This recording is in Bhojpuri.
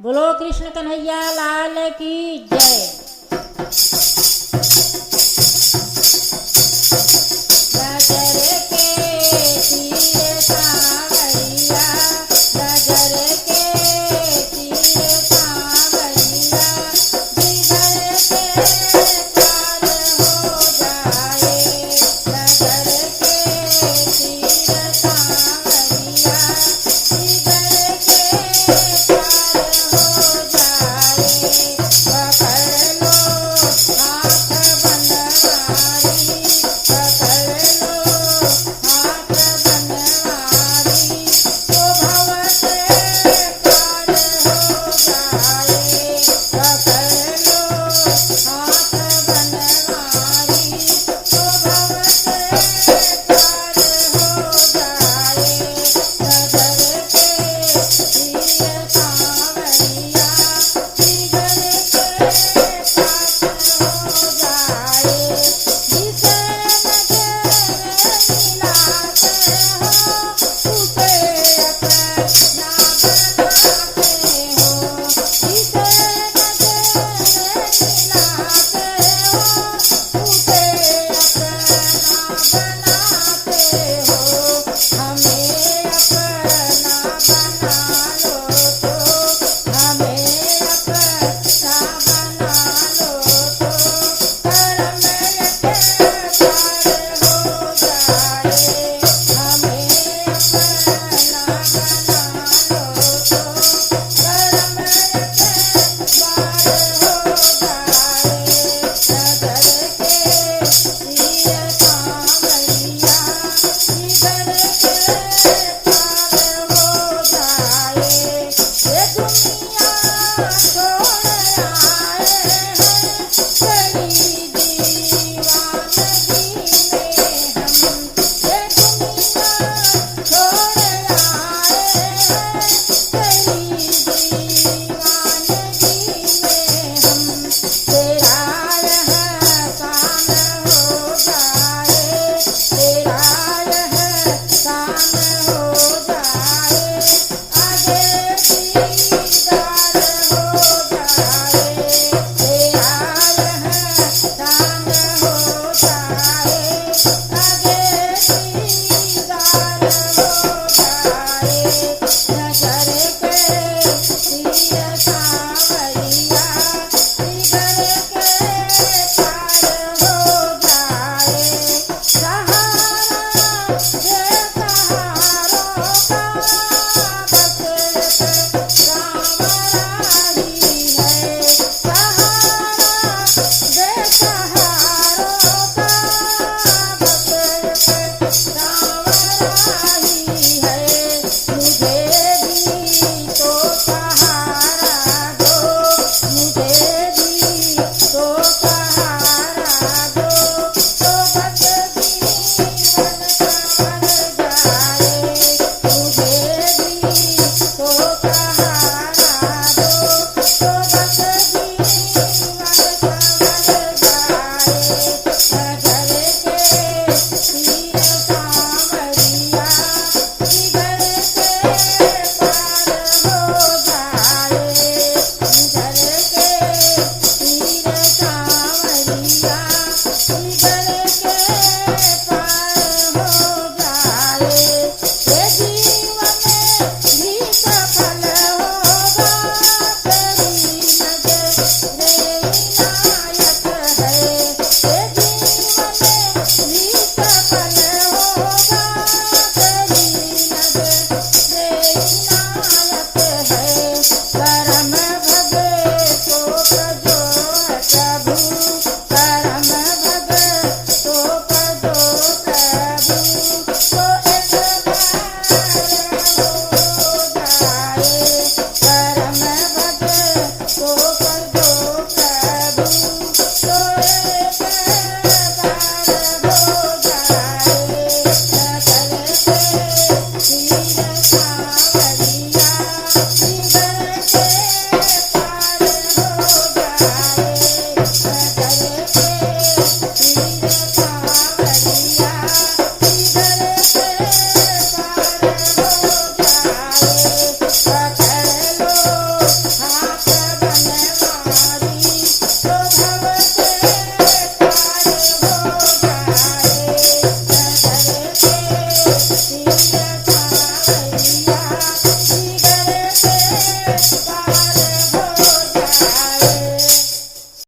बोलो कृष्ण कन्हैया लाल की जय। गजर के तीर सांवरिया, गजर के तीर सांवरिया, जिधर से पार हो जाए। गजर के तीर सांवरिया, जिधर के पार हो जाए। पकड़ लो हाथ बनवारी, पकड़ लो हाथ बनवारी, तो भव से पार हो जाए। पकड़ लो हाथ बनवारी, तो भव से पार हो जाए। गजर के तीर सांवरिया, जिधर के पार हो जाए। जिसे नजर मिलाते हो, उसे अपना बनाते हो। जिसे नजर मिलाते हो, उसे अपना बनाते हो। हमें अपना बना लो तो, हमें अपना बना लो तो, कर्म के पार हो जाए। हमें अपना बना लो तो, कर्म के पार हो जाए। गजर के तीर सांवरिया, जिधर के पार हो जाए। ये दुनिया छोड़ आए हैं, तेरी दीवानगी में हम। ये दुनिया छोड़ आए हैं, तेरी दीवानगी में हम। तेरा एहसान हो जाए, तेरा एहसान हो जाए। आगे दीदार हो जाए, तेरा एहसान हो जाए। आगे दीदार हो जाए। गजर के तीर सांवरिया, जिधर के पार हो जाए। सहारा बेसहारों का, बस एक सांवरा ही है। सहारा बेसहारों का, बस एक सांवरा ही है। मुझे भी तो सहारा दो, मुझे भी तो सहारा दो, तो बस जीवन संवर जाए। मुझे भी तो सहारा दो, तो बस जीवन संवर जाए। गजर के तीर सांवरिया, जिधर के पार हो जाए। जिधर के तीर सांवरिया, जिधर के पार हो जाए। ये जीवन भी सफल होगा, तेरी नजर इनायत है। ये जीवन भी सफल होगा, तेरी नजर इनायत है। करम भगतों का जो है प्रभु, करम भगतों का जो प्रभु, तो एक बार हो जाए। करम भगतों का जो प्रभु, तो एक बार हो जाए। गजर के तीर सांवरिया, जिधर के पार हो जाए। गजर के तीर सांवरिया, जिधर के पार हो जाए। पकड़ लो